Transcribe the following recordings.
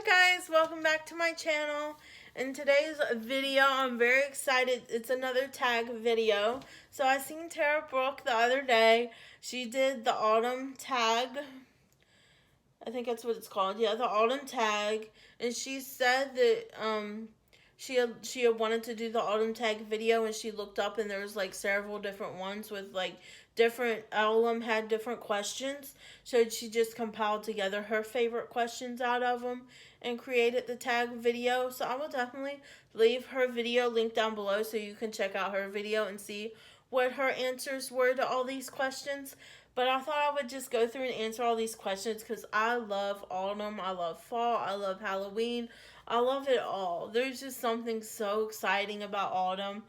Hi guys, welcome back to my channel. In today's video, I'm very excited. It's another tag video. So I seen Tara Brooke the other day. She did the Autumn Tag. I think that's what it's called. Yeah, the Autumn Tag. And she said that she had wanted to do the Autumn Tag video, and she looked up and there was like several different ones with like different, all of them had different questions. So she just compiled together her favorite questions out of them and created the tag video. So I will definitely leave her video linked down below so you can check out her video and see what her answers were to all these questions. But I thought I would just go through and answer all these questions because I love autumn, I love fall, I love Halloween, I love it all. There's just something so exciting about autumn.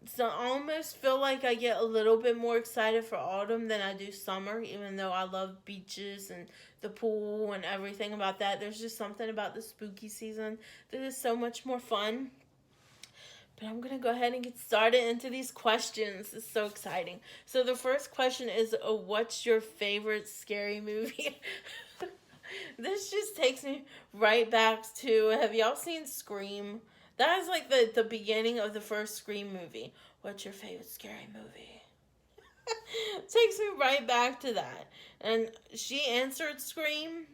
So I almost feel like I get a little bit more excited for autumn than I do summer, even though I love beaches and the pool and everything about that. There's just something about the spooky season that is so much more fun. But I'm going to go ahead and get started into these questions. It's so exciting. So the first question is, what's your favorite scary movie? This just takes me right back to, have y'all seen Scream? That is like the beginning of the first Scream movie. What's your favorite scary movie? Takes me right back to that. And she answered Scream,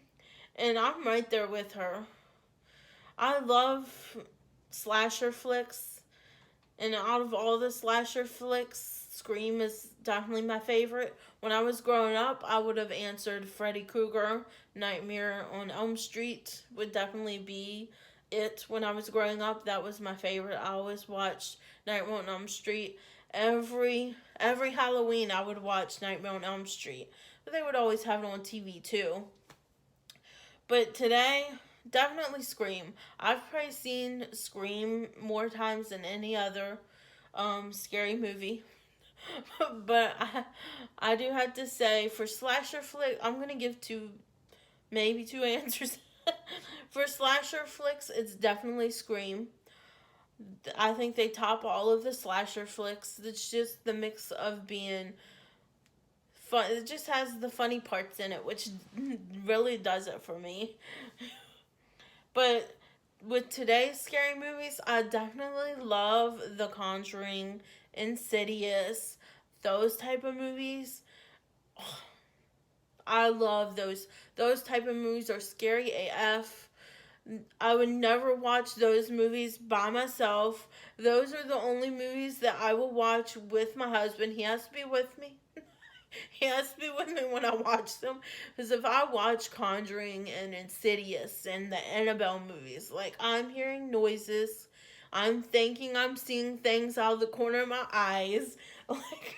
and I'm right there with her. I love slasher flicks, and out of all the slasher flicks, Scream is definitely my favorite. When I was growing up, I would have answered Freddy Krueger. Nightmare on Elm Street would definitely be it. When I was growing up, that was my favorite. I always watched Nightmare on Elm Street. Every Halloween, I would watch Nightmare on Elm Street. But they would always have it on TV too. But today, definitely Scream. I've probably seen Scream more times than any other scary movie. But I do have to say, for slasher flick, I'm going to give maybe two answers. For slasher flicks, it's definitely Scream. I think they top all of the slasher flicks. It's just the mix of being fun. It just has the funny parts in it, which really does it for me. But with today's scary movies, I definitely love The Conjuring, Insidious, those type of movies. I love those. Those type of movies are scary AF. I would never watch those movies by myself. Those are the only movies that I will watch with my husband. He has to be with me. He has to be with me when I watch them. Because if I watch Conjuring and Insidious and the Annabelle movies, like, I'm hearing noises. I'm thinking I'm seeing things out of the corner of my eyes. Like,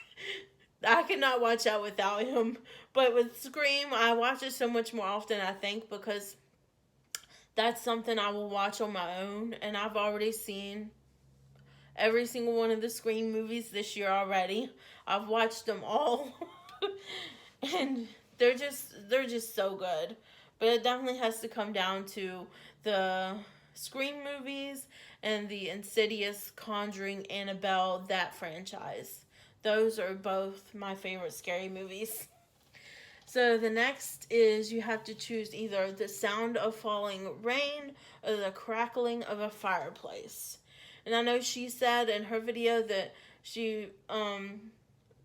I cannot watch that without him. But with Scream, I watch it so much more often, I think, because that's something I will watch on my own. And I've already seen every single one of the Scream movies this year already. I've watched them all. And they're just so good. But it definitely has to come down to the Scream movies and the Insidious, Conjuring, Annabelle, that franchise. Those are both my favorite scary movies. So the next is, you have to choose either the sound of falling rain or the crackling of a fireplace. And I know she said in her video that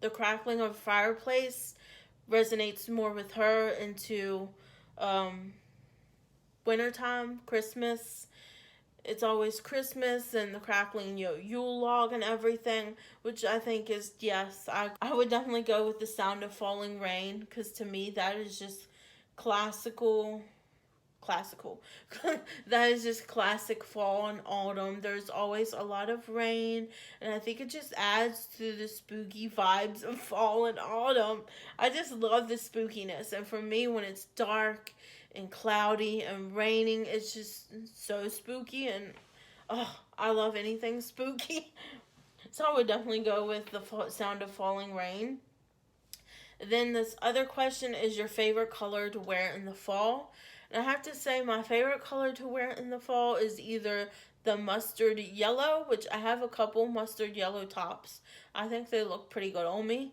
the crackling of a fireplace resonates more with her into wintertime, Christmas. It's always Christmas and the crackling, Yule log and everything, which I think is, yes, I would definitely go with the sound of falling rain, because to me that is just classical. That is just classic fall and autumn. There's always a lot of rain, and I think it just adds to the spooky vibes of fall and autumn. I just love the spookiness, and for me, when it's dark and cloudy and raining, it's just so spooky, and I love anything spooky. So I would definitely go with the sound of falling rain. Then this other question is, your favorite color to wear in the fall. And I have to say, my favorite color to wear in the fall is either the mustard yellow, which I have a couple mustard yellow tops. I think they look pretty good on me.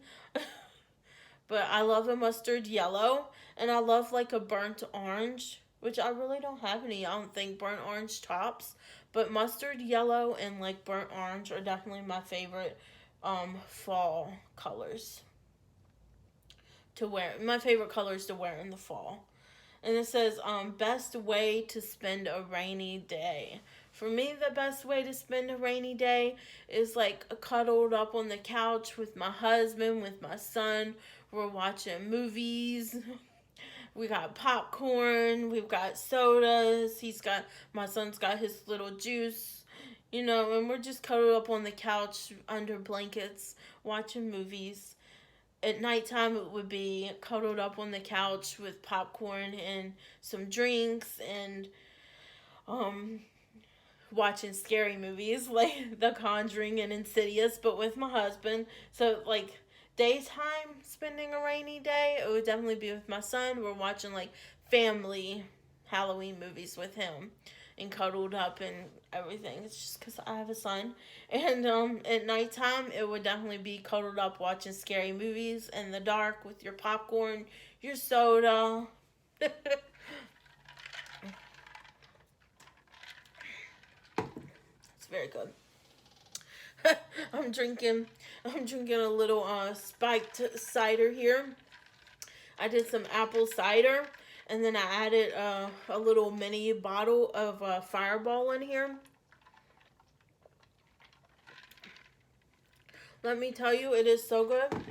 But I love a mustard yellow, and I love like a burnt orange, which I really don't have any. I don't think burnt orange tops, but mustard yellow and like burnt orange are definitely my favorite fall colors to wear. My favorite colors to wear in the fall. And it says, best way to spend a rainy day. For me, the best way to spend a rainy day is like cuddled up on the couch with my husband, with my son. We're watching movies. We got popcorn. We've got sodas. My son's got his little juice, and we're just cuddled up on the couch under blankets watching movies. At nighttime, it would be cuddled up on the couch with popcorn and some drinks and watching scary movies like The Conjuring and Insidious, but with my husband. So, like, daytime spending a rainy day, it would definitely be with my son. We're watching, like, family Halloween movies with him and cuddled up and everything. It's just because I have a son. And at nighttime, it would definitely be cuddled up watching scary movies in the dark with your popcorn, your soda. It's very good. I'm drinking a little spiked cider here. I did some apple cider, and then I added a little mini bottle of Fireball in here. Let me tell you, it is so good.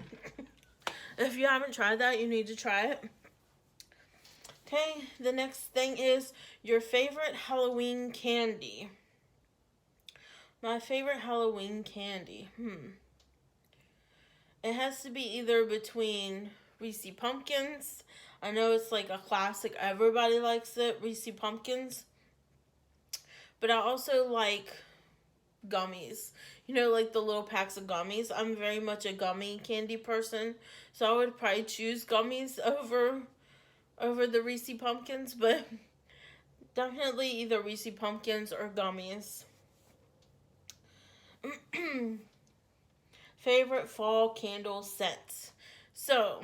If you haven't tried that, you need to try it. Okay, the next thing is your favorite Halloween candy. My favorite Halloween candy. It has to be either between Reese Pumpkins. I know it's like a classic. Everybody likes it, Reese Pumpkins. But I also like gummies. Like the little packs of gummies. I'm very much a gummy candy person. So I would probably choose gummies over the Reese Pumpkins. But definitely either Reese Pumpkins or gummies. Favorite fall candle scents. So,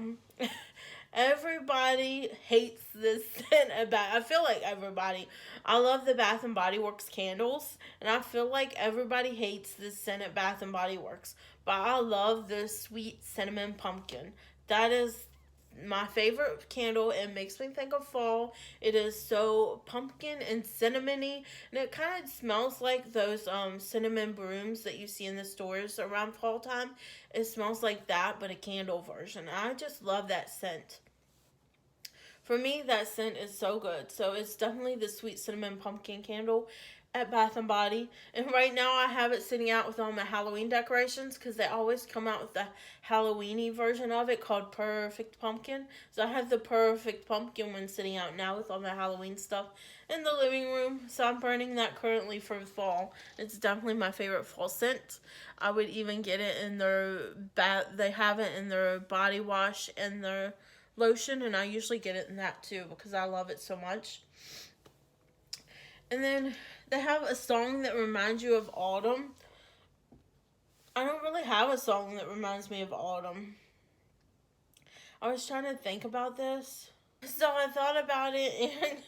everybody hates this scent about. I feel like everybody. I love the Bath and Body Works candles, and I feel like everybody hates this scent at Bath and Body Works. But I love the sweet cinnamon pumpkin. That is my favorite candle. It makes me think of fall. It is so pumpkin and cinnamony, and it kind of smells like those cinnamon brooms that you see in the stores around fall time. It smells like that, but a candle version. I just love that scent. For me, that scent is so good. So it's definitely the sweet cinnamon pumpkin candle at Bath and Body. And right now I have it sitting out with all my Halloween decorations because they always come out with the Halloweeny version of it called Perfect Pumpkin. So I have the Perfect Pumpkin one sitting out now with all my Halloween stuff in the living room. So I'm burning that currently for fall. It's definitely my favorite fall scent. I would even get it in they have it in their body wash and their lotion, and I usually get it in that too because I love it so much. And then they have a song that reminds you of autumn. I don't really have a song that reminds me of autumn. I was trying to think about this. So I thought about it,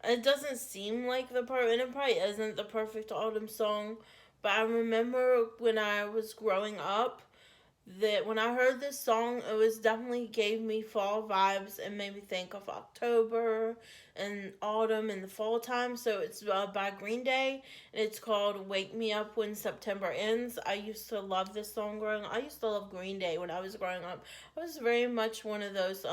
and it doesn't seem like and it probably isn't the perfect autumn song. But I remember when I was growing up, that when I heard this song, it was definitely gave me fall vibes and made me think of October and autumn and the fall time. So it's by Green Day, and it's called Wake Me Up When September Ends. I used to love this song growing up. I used to love Green Day when I was growing up. I was very much one of those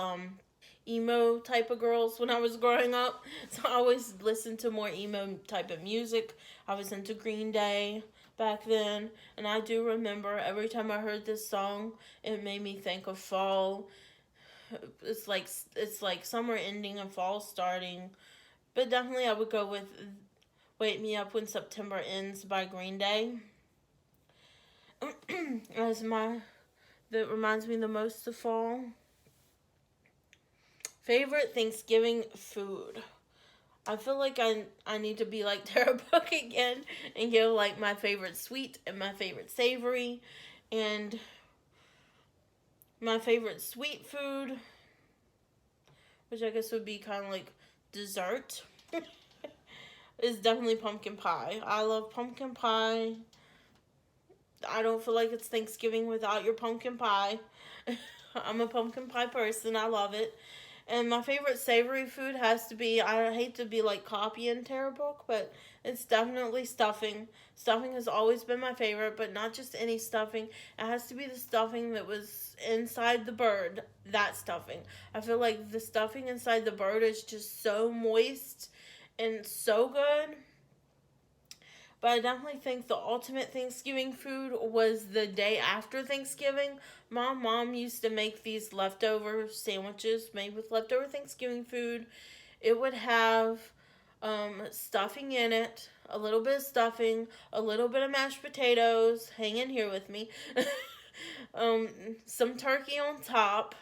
emo type of girls when I was growing up. So I always listened to more emo type of music. I was into Green Day back then, and I do remember every time I heard this song, it made me think of fall. It's like summer ending and fall starting, but definitely I would go with "Wake Me Up When September Ends" by Green Day. That reminds me the most of fall. Favorite Thanksgiving food. I feel like I need to be like Tara Brooke again and give like my favorite sweet and my favorite savory. And my favorite sweet food, which I guess would be kind of like dessert is definitely pumpkin pie. I love pumpkin pie. I don't feel like it's Thanksgiving without your pumpkin pie. I'm a pumpkin pie person. I love it. And my favorite savory food has to be, I hate to be like copying Tara Brooke, but it's definitely stuffing. Stuffing has always been my favorite, but not just any stuffing. It has to be the stuffing that was inside the bird. That stuffing. I feel like the stuffing inside the bird is just so moist and so good. But I definitely think the ultimate Thanksgiving food was the day after Thanksgiving. My mom used to make these leftover sandwiches made with leftover Thanksgiving food. It would have stuffing in it, a little bit of stuffing, a little bit of mashed potatoes. Hang in here with me. um, some turkey on top.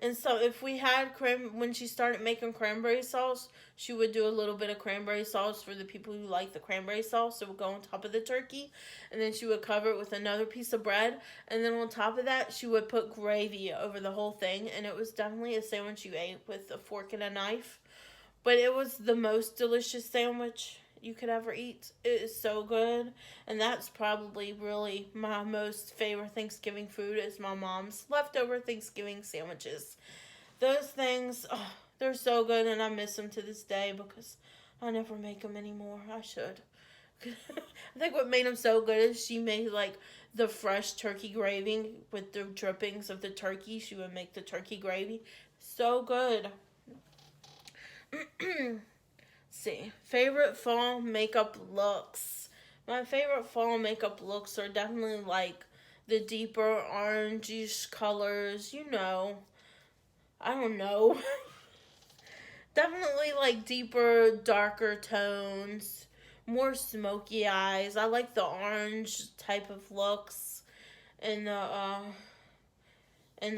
And so if we had when she started making cranberry sauce, she would do a little bit of cranberry sauce for the people who like the cranberry sauce. It would go on top of the turkey, and then she would cover it with another piece of bread, and then on top of that, she would put gravy over the whole thing, and it was definitely a sandwich you ate with a fork and a knife. But it was the most delicious sandwich you could ever eat. It is so good. And that's probably really my most favorite Thanksgiving food is my mom's leftover Thanksgiving sandwiches. Those things, oh, they're so good, and I miss them to this day because I never make them anymore. I should. I think what made them so good is she made like the fresh turkey gravy with the drippings of the turkey. She would make the turkey gravy. So good. See, favorite fall makeup looks. My favorite fall makeup looks are definitely like the deeper orangish colors, you know. I don't know. Definitely like deeper, darker tones, more smoky eyes. I like the orange type of looks in the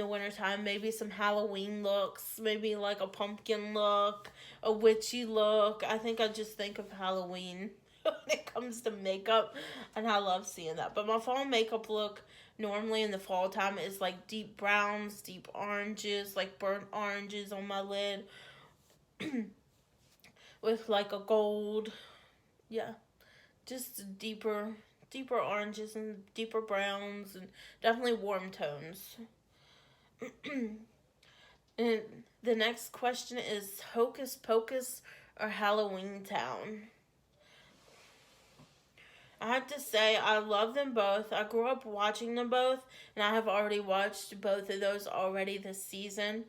wintertime. Maybe some Halloween looks, maybe like a pumpkin look, a witchy look. I think I just think of Halloween when it comes to makeup, and I love seeing that. But my fall makeup look normally in the fall time is like deep browns, deep oranges, like burnt oranges on my lid with like a gold, yeah, just deeper oranges and deeper browns and definitely warm tones. And the next question is Hocus Pocus or Halloweentown? I have to say, I love them both. I grew up watching them both, and I have already watched both of those already this season.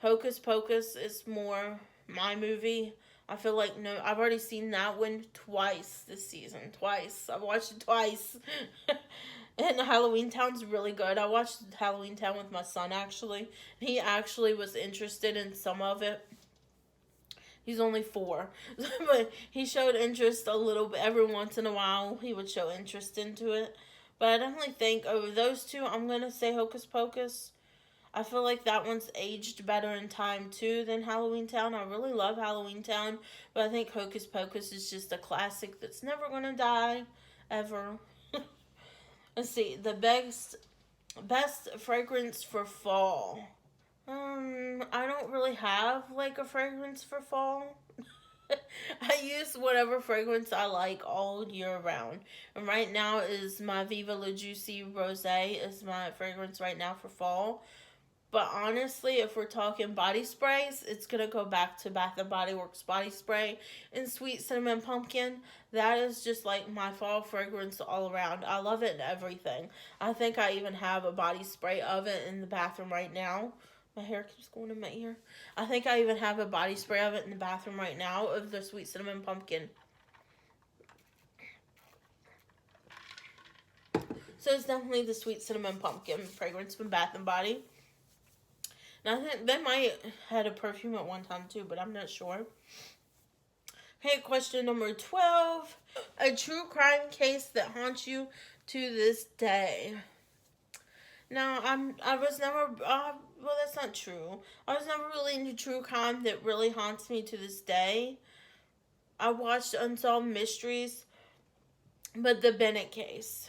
Hocus Pocus is more my movie. I feel like, no, I've already seen that one twice this season. Twice. I've watched it twice. And Halloweentown's really good. I watched Halloweentown with my son, actually. He actually was interested in some of it. He's only 4. But he showed interest a little bit. Every once in a while, he would show interest into it. But I definitely think over those two, I'm going to say Hocus Pocus. I feel like that one's aged better in time, too, than Halloweentown. I really love Halloweentown. But I think Hocus Pocus is just a classic that's never going to die, ever. Let's see, the best fragrance for fall. I don't really have like a fragrance for fall. I use whatever fragrance I like all year round. And right now is my Viva La Juicy Rosé is my fragrance right now for fall. But honestly, if we're talking body sprays, it's going to go back to Bath & Body Works body spray and Sweet Cinnamon Pumpkin. That is just like my fall fragrance all around. I love it in everything. I think I even have a body spray of it in the bathroom right now. My hair keeps going in my ear. I think I even have a body spray of it in the bathroom right now of the Sweet Cinnamon Pumpkin. So it's definitely the Sweet Cinnamon Pumpkin fragrance from Bath & Body. Now, I think they might had a perfume at one time too, but I'm not sure. Okay, question number 12. A true crime case that haunts you to this day. Now, I was never, well, that's not true. I was never really into true crime that really haunts me to this day. I watched Unsolved Mysteries, but the Bennett case.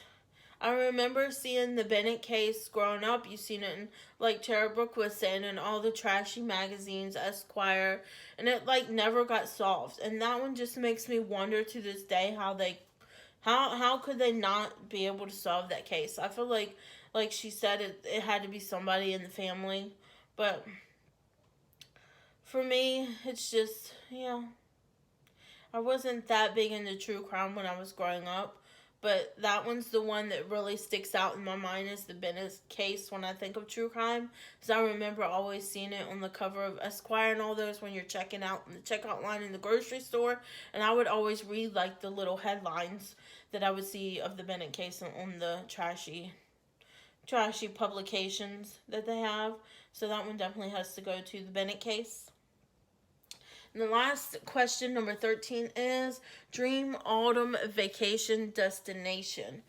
I remember seeing the Bennett case growing up. You seen it in, like Tara Brooke was saying, in all the trashy magazines, Esquire, and it like never got solved. And that one just makes me wonder to this day how could they not be able to solve that case? I feel like she said, it had to be somebody in the family, but for me, it's just, yeah. I wasn't that big into true crime when I was growing up, but that one's the one that really sticks out in my mind is the Bennett case when I think of true crime. Because I remember always seeing it on the cover of Esquire and all those when you're checking out in the checkout line in the grocery store. And I would always read like the little headlines that I would see of the Bennett case on the trashy publications that they have. So that one definitely has to go to the Bennett case. And the last question, number 13, is dream autumn vacation destination.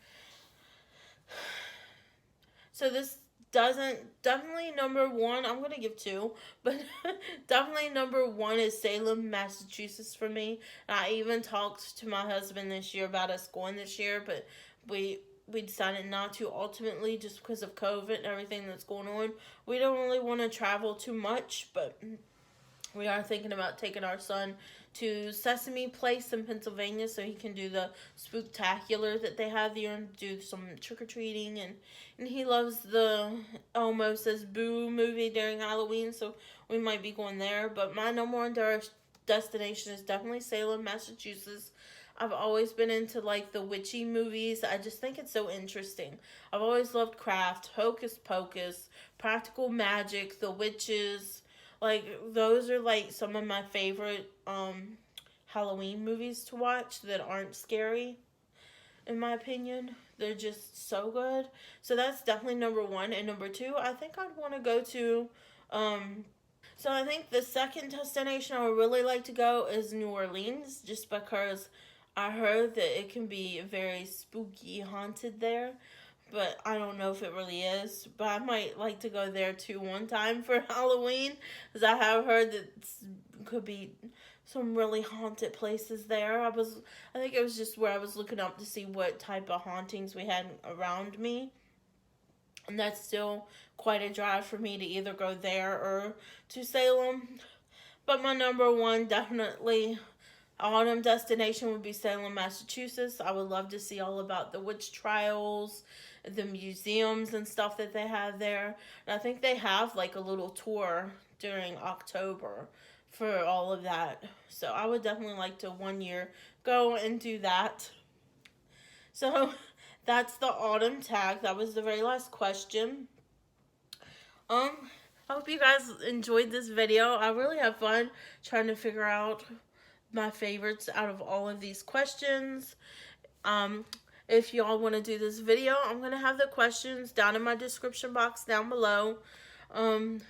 So this definitely number one, I'm going to give two, but definitely number one is Salem, Massachusetts for me. And I even talked to my husband this year about us going this year, but we decided not to ultimately just because of COVID and everything that's going on. We don't really want to travel too much, but we are thinking about taking our son to Sesame Place in Pennsylvania so he can do the spooktacular that they have there and do some trick-or-treating. And he loves the Elmo Says Boo movie during Halloween, so we might be going there. But my number one destination is definitely Salem, Massachusetts. I've always been into like the witchy movies. I just think it's so interesting. I've always loved craft, Hocus Pocus, practical magic, the witches. Like, those are, like, some of my favorite Halloween movies to watch that aren't scary, in my opinion. They're just so good. So that's definitely number one. And number two, I think I'd want to go to, so I think the second destination I would really like to go is New Orleans, just because I heard that it can be very spooky, haunted there. But I don't know if it really is. But I might like to go there too one time for Halloween, because I have heard that could be some really haunted places there. I think it was just where I was looking up to see what type of hauntings we had around me. And that's still quite a drive for me to either go there or to Salem. But my number one definitely autumn destination would be Salem, Massachusetts. I would love to see all about the witch trials, the museums and stuff that they have there. And I think they have like a little tour during October for all of that. So I would definitely like to one year go and do that. So that's the autumn tag. That was the very last question. I hope you guys enjoyed this video. I really have fun trying to figure out my favorites out of all of these questions. If y'all want to do this video, I'm going to have the questions down in my description box down below. I'm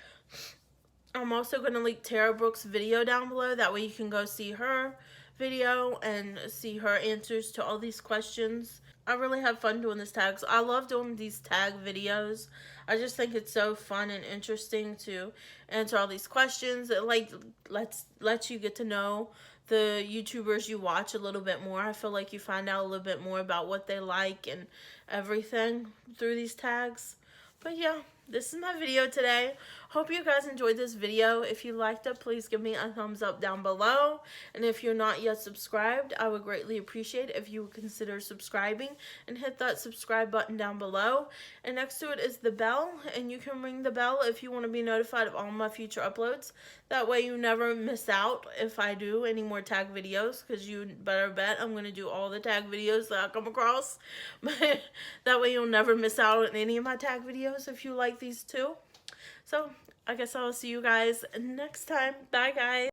also going to link Tara Brooke's video down below. That way you can go see her video and see her answers to all these questions. I really have fun doing this tags. I love doing these tag videos. I just think it's so fun and interesting to answer all these questions. It like lets you get to know the YouTubers you watch a little bit more. I feel like you find out a little bit more about what they like and everything through these tags. But yeah, this is my video today. Hope you guys enjoyed this video. If you liked it, please give me a thumbs up down below. And if you're not yet subscribed, I would greatly appreciate if you would consider subscribing and hit that subscribe button down below. And next to it is the bell, and you can ring the bell if you want to be notified of all my future uploads. That way you never miss out if I do any more tag videos, because you better bet I'm going to do all the tag videos that I come across. But that way you'll never miss out on any of my tag videos if you like these too. So I guess I'll see you guys next time. Bye, guys.